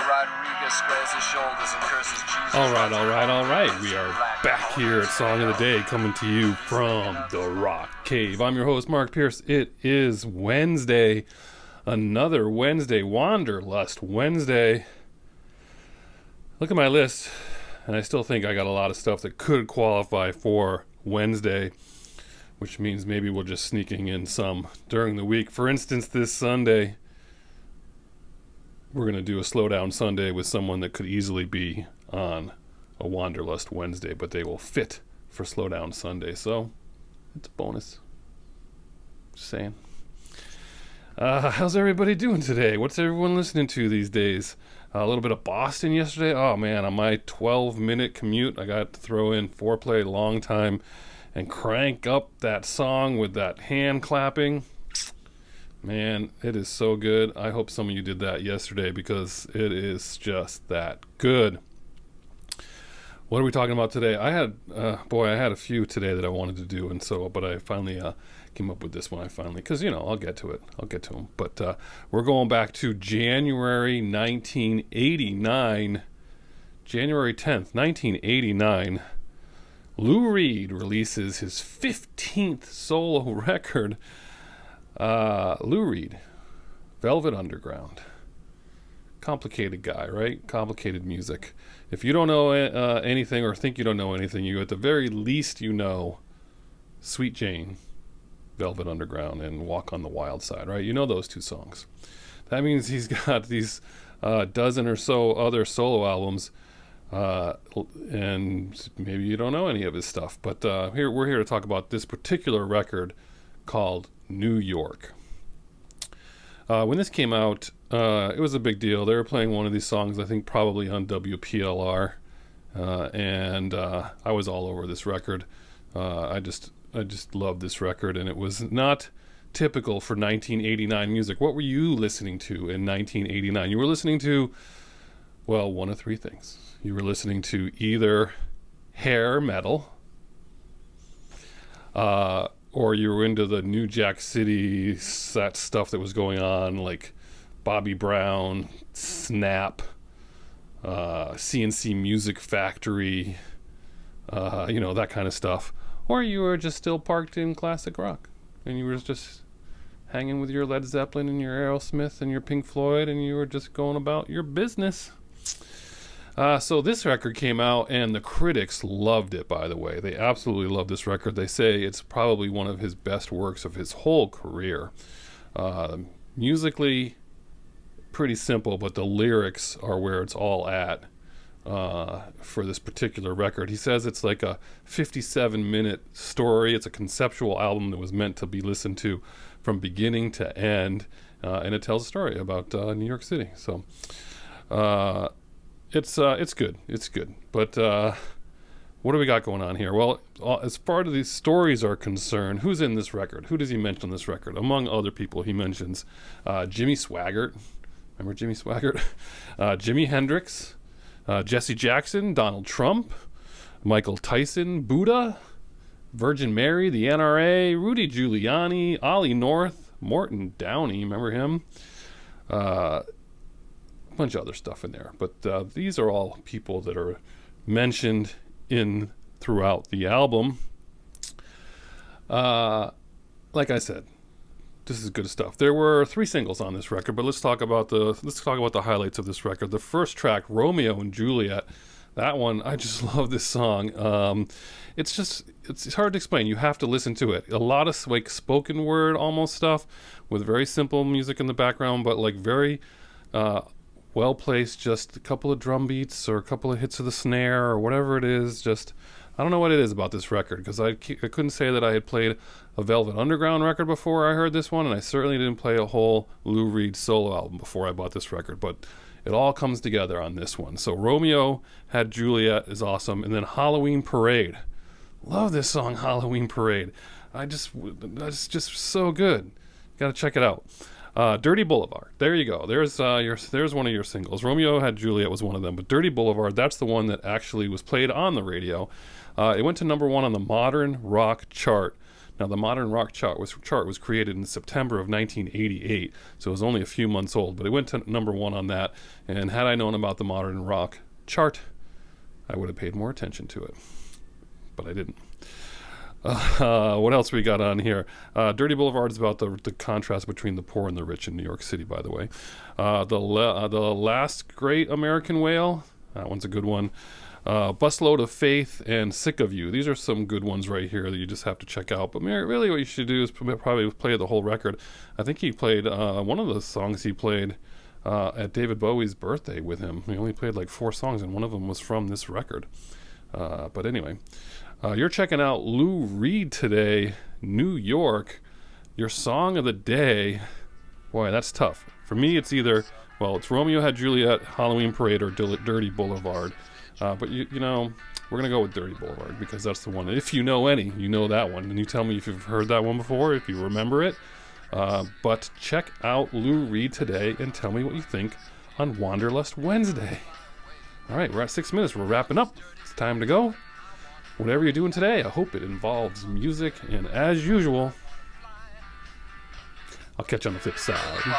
Rodriguez squares his shoulders and curses Jesus. All right. We are back here at Song of the Day, coming to you from the Rock Cave. I'm your host, Mark Pierce. It is Wednesday, another Wednesday, Wanderlust Wednesday. Look at my list, and I still think I got a lot of stuff that could qualify for Wednesday, which means maybe we're just sneaking in some during the week. For instance, this Sunday, we're going to do a Slowdown Sunday with someone that could easily be on a Wanderlust Wednesday, but they will fit for Slowdown Sunday, so it's a bonus. Just saying. How's everybody doing today? What's everyone listening to these days? A little bit of Boston yesterday. Oh man, on my 12-minute commute, I got to throw in Foreplay Long Time and crank up that song with that hand clapping. Man, it is so good. I hope some of you did that yesterday because it is just that good. What are we talking about today? I had a few today that I wanted to do, but I finally came up with this one. Because I'll get to them. But we're going back to January 1989, January 10th, 1989. Lou Reed releases his 15th solo record. Lou Reed, Velvet Underground. Complicated guy, right? Complicated music. If you don't know anything or think you don't know anything, you at the very least you know Sweet Jane, Velvet Underground, and Walk on the Wild Side, right? You know those two songs. That means he's got these dozen or so other solo albums, and maybe you don't know any of his stuff. But we're here to talk about this particular record called New York. When this came out, it was a big deal. They were playing one of these songs, I think probably on WPLR, and I was all over this record. I just loved this record, and it was not typical for 1989 music. What were you listening to in 1989? You were listening to, well, one of three things. You were listening to either hair metal, or you were into the New Jack City, that stuff that was going on, like Bobby Brown, Snap, CNC Music Factory, that kind of stuff. Or you were just still parked in classic rock, and you were just hanging with your Led Zeppelin and your Aerosmith and your Pink Floyd, and you were just going about your business. So this record came out, and the critics loved it, by the way. They absolutely loved this record. They say it's probably one of his best works of his whole career. Musically, pretty simple, but the lyrics are where it's all at for this particular record. He says it's like a 57-minute story. It's a conceptual album that was meant to be listened to from beginning to end, and it tells a story about New York City. So it's good. It's good. But what do we got going on here? Well, as far as these stories are concerned, who's in this record? Who does he mention on this record? Among other people, he mentions Jimmy Swaggart. Remember Jimmy Swaggart? Jimi Hendrix, Jesse Jackson, Donald Trump, Michael Tyson, Buddha, Virgin Mary, the NRA, Rudy Giuliani, Ollie North, Morton Downey, remember him? Bunch of other stuff in there, but these are all people that are mentioned in throughout the album. Like I said, this is good stuff. There were 3 singles on this record, but let's talk about the highlights of this record. The first track, Romeo and Juliet, that one, I just love this song. It's hard to explain. You have to listen to it. A lot of like spoken word almost stuff with very simple music in the background, but like very well placed, just a couple of drum beats or a couple of hits of the snare or whatever it is. Just, I don't know what it is about this record, because I couldn't say that I had played a Velvet Underground record before I heard this one, and I certainly didn't play a whole Lou Reed solo album before I bought this record, but it all comes together on this one. So Romeo Had Juliet is awesome, and then Halloween Parade. Love this song, Halloween Parade. It's just so good. Gotta check it out. Dirty Blvd. There you go. There's one of your singles. Romeo Had Juliet was one of them, but Dirty Blvd, that's the one that actually was played on the radio. It went to number 1 on the modern rock chart Now, the modern rock chart was created in September of 1988, so it was only a few months old, but it went to number 1 on that. And had I known about the modern rock chart, I would have paid more attention to it, but I didn't. What else we got on here? Dirty Blvd is about the contrast between the poor and the rich in New York City, by the way. The Last Great American Whale, that one's a good one. Busload of Faith and Sick of You. These are some good ones right here that you just have to check out. But really what you should do is probably play the whole record. I think he played one of the songs he played at David Bowie's birthday with him. He only played like 4 songs, and one of them was from this record. But anyway, you're checking out Lou Reed today, New York. Your song of the day. Boy, that's tough. For me, it's either, well, it's Romeo Had Juliet, Halloween Parade, or Dirty Blvd. But you know, we're gonna go with Dirty Blvd because that's the one. If you know any, you know that one, and you tell me if you've heard that one before, if you remember it. But check out Lou Reed today and tell me what you think on Wanderlust Wednesday. All right, we're at 6 minutes. We're wrapping up. It's time to go. Whatever you're doing today, I hope it involves music. And as usual, I'll catch you on the flip side.